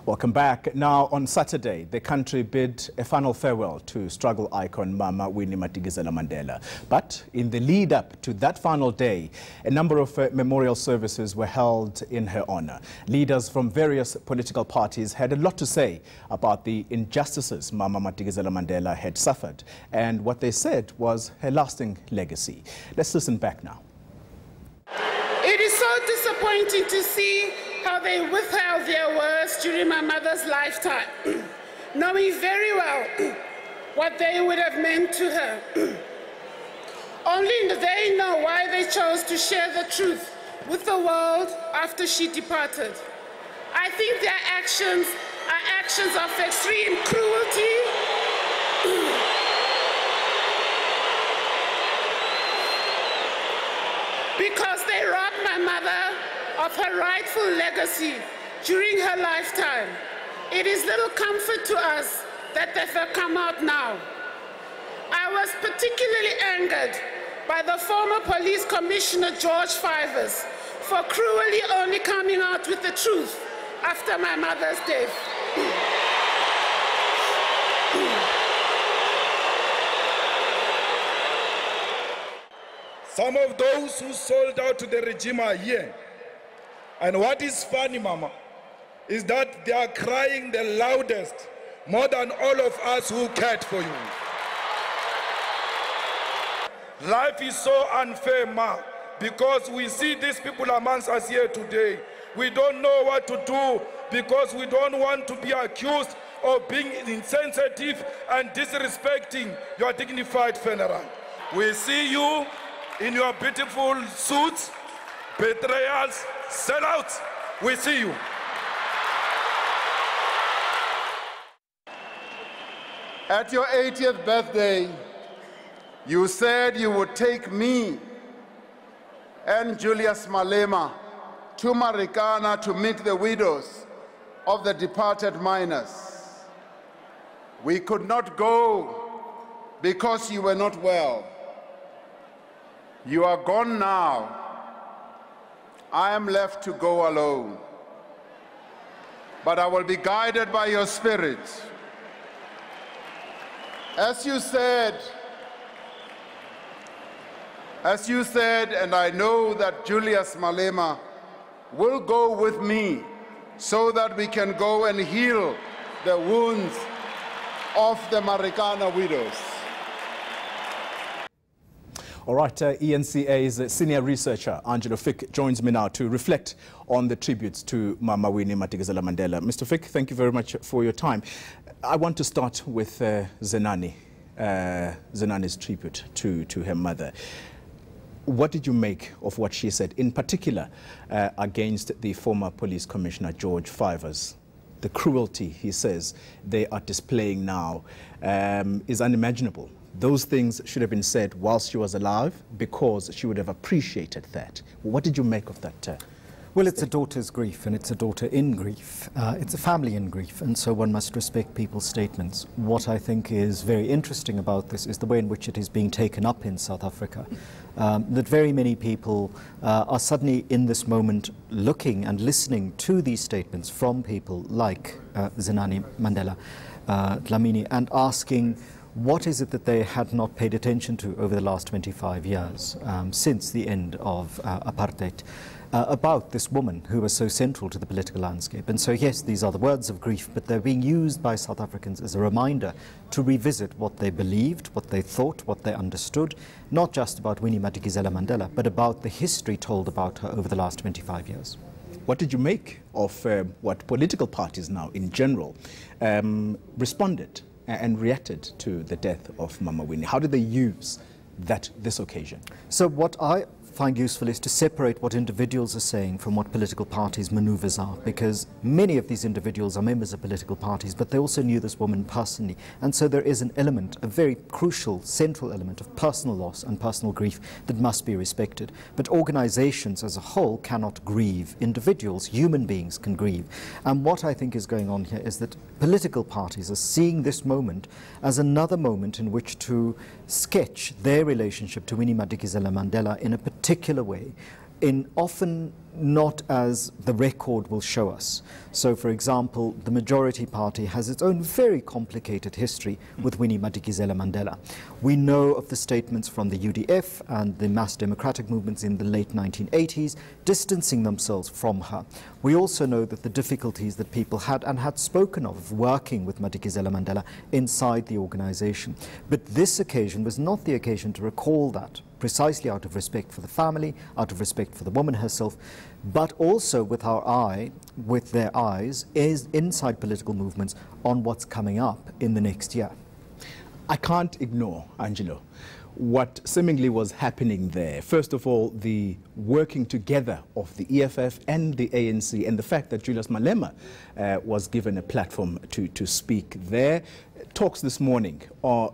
Welcome back. Now, on Saturday, the country bid a final farewell to struggle icon Mama Winnie Madikizela-Mandela. But in the lead up to that final day, a number of memorial services were held in her honor. Leaders from various political parties had a lot to say about the injustices Mama Madikizela-Mandela had suffered and what they said was her lasting legacy. Let's listen back now. It is so disappointing to see how they withheld their words during my mother's lifetime, knowing very well what they would have meant to her. Only they know why they chose to share the truth with the world after she departed. I think their actions are actions of extreme cruelty, because they robbed my mother of her rightful legacy during her lifetime. It is little comfort to us that they have come out now. I was particularly angered by the former police commissioner, George Fivers, for cruelly only coming out with the truth after my mother's death. Some of those who sold out to the regime are here. And what is funny, Mama, is that they are crying the loudest, more than all of us who cared for you. Life is so unfair, Ma, because we see these people amongst us here today. We don't know what to do because we don't want to be accused of being insensitive and disrespecting your dignified funeral. We see you in your beautiful suits, betrayals, sellouts. We see you. At your 80th birthday, you said you would take me and Julius Malema to Marikana to meet the widows of the departed miners. We could not go because you were not well. You are gone now. I am left to go alone. But I will be guided by your spirit. As you said, and I know that Julius Malema will go with me so that we can go and heal the wounds of the Marikana widows. All right, eNCA's senior researcher, Angelo Fick, joins me now to reflect on the tributes to Mama Winnie Madikizela-Mandela. Mr. Fick, thank you very much for your time. I want to start with Zenani's tribute to her mother. What did you make of what she said, in particular against the former police commissioner, George Fivers? The cruelty, he says, they are displaying now is unimaginable. Those things should have been said whilst she was alive because she would have appreciated that. What did you make of that? Well, it's a daughter's grief and it's a daughter in grief. It's a family in grief, and so one must respect people's statements. What I think is very interesting about this is the way in which it is being taken up in South Africa. That very many people are suddenly in this moment looking and listening to these statements from people like Zenani Mandela, Dlamini, and asking, what is it that they had not paid attention to over the last 25 years, since the end of apartheid, about this woman who was so central to the political landscape? And so, yes, these are the words of grief, but they're being used by South Africans as a reminder to revisit what they believed, what they thought, what they understood, not just about Winnie Madikizela-Mandela, but about the history told about her over the last 25 years. What did you make of what political parties now, in general, responded and reacted to the death of Mama Winnie? How did they use this occasion? So what I find useful is to separate what individuals are saying from what political parties' maneuvers are, because many of these individuals are members of political parties, but they also knew this woman personally. And so there is an element, a very crucial, central element of personal loss and personal grief that must be respected. But organizations as a whole cannot grieve. Individuals, human beings, can grieve. And what I think is going on here is that political parties are seeing this moment as another moment in which to sketch their relationship to Winnie Madikizela-Mandela in a particular way, in often not as the record will show us. So, for example, the majority party has its own very complicated history with Winnie Madikizela-Mandela. We know of the statements from the UDF and the mass democratic movements in the late 1980s distancing themselves from her. We also know that the difficulties that people had and had spoken of working with Madikizela-Mandela inside the organization. But this occasion was not the occasion to recall that, precisely out of respect for the family, out of respect for the woman herself, but also with their eyes, is inside political movements on what's coming up in the next year. I can't ignore, Angelo, what seemingly was happening there. First of all, the working together of the EFF and the ANC, and the fact that Julius Malema was given a platform to speak there. Talks this morning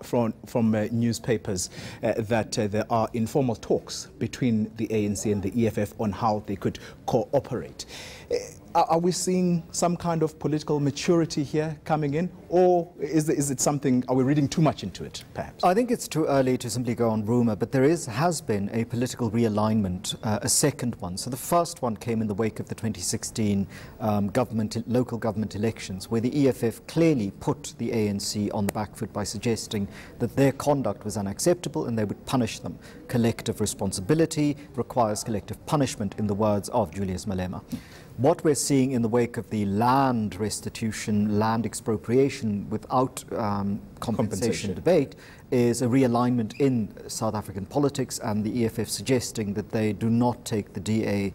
from newspapers that there are informal talks between the ANC and the EFF on how they could cooperate. Are we seeing some kind of political maturity here coming in, or is it something, are we reading too much into it, perhaps? I think it's too early to simply go on rumour, but there has been a political realignment, a second one. So the first one came in the wake of the 2016 local government elections, where the EFF clearly put the ANC on the back foot by suggesting that their conduct was unacceptable and they would punish them. Collective responsibility requires collective punishment, in the words of Julius Malema. What we're seeing in the wake of the land restitution, land expropriation without compensation debate is a realignment in South African politics, and the EFF suggesting that they do not take the DA,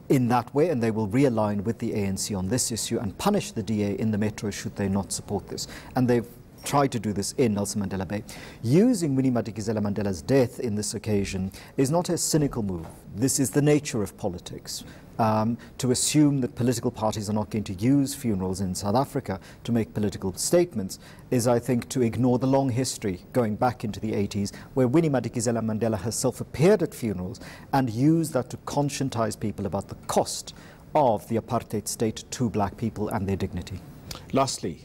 in that way, and they will realign with the ANC on this issue and punish the DA in the metro should they not support this. And they've tried to do this in Nelson Mandela Bay. Using Winnie Madikizela-Mandela's death in this occasion is not a cynical move. This is the nature of politics. To assume that political parties are not going to use funerals in South Africa to make political statements is, I think, to ignore the long history going back into the 80s, where Winnie Madikizela-Mandela herself appeared at funerals and used that to conscientize people about the cost of the apartheid state to black people and their dignity. Lastly,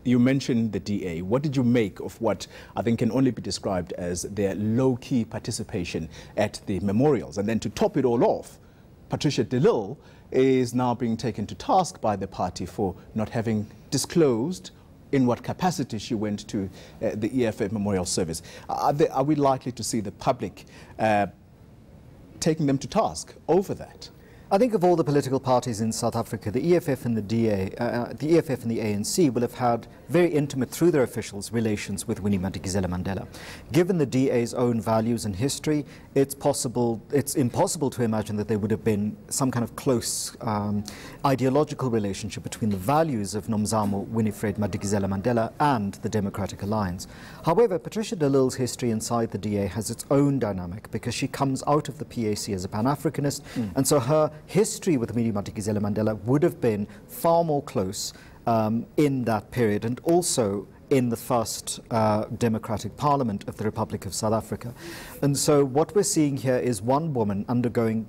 you mentioned the DA. What did you make of what I think can only be described as their low-key participation at the memorials? And then to top it all off, Patricia de Lille is now being taken to task by the party for not having disclosed in what capacity she went to the EFF memorial service. Are we likely to see the public taking them to task over that? I think of all the political parties in South Africa, the EFF and the EFF and the ANC will have had very intimate, through their officials, relations with Winnie Madikizela-Mandela. Given the DA's own values and history, it's impossible to imagine that there would have been some kind of close ideological relationship between the values of Nomzamo Winifred Madikizela-Mandela and the Democratic Alliance. However, Patricia de Lille's history inside the DA has its own dynamic, because she comes out of the PAC as a Pan-Africanist, and so her history with Winnie Madikizela-Mandela would have been far more close in that period, and also in the first democratic parliament of the Republic of South Africa. And so what we're seeing here is one woman undergoing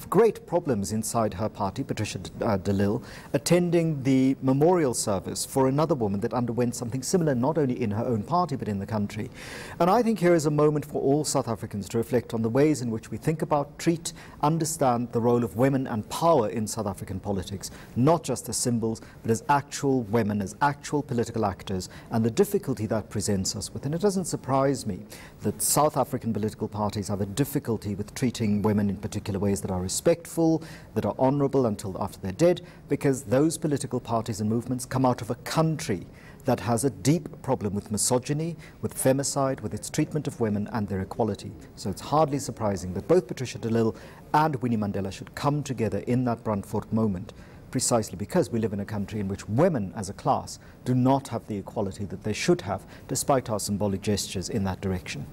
great problems inside her party, Patricia de Lille, attending the memorial service for another woman that underwent something similar, not only in her own party but in the country. And I think here is a moment for all South Africans to reflect on the ways in which we think about, treat, understand the role of women and power in South African politics, not just as symbols, but as actual women, as actual political actors, and the difficulty that presents us with. And it doesn't surprise me that South African political parties have a difficulty with treating women in particular ways that are respectful, that are honourable until after they're dead, because those political parties and movements come out of a country that has a deep problem with misogyny, with femicide, with its treatment of women and their equality. So it's hardly surprising that both Patricia de Lille and Winnie Mandela should come together in that Brandfort moment, precisely because we live in a country in which women as a class do not have the equality that they should have, despite our symbolic gestures in that direction.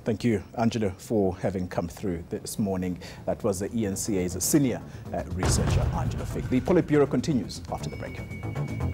Thank you, Angelo, for having come through this morning. That was the eNCA's senior researcher, Angelo Fick. The Politbureau continues after the break.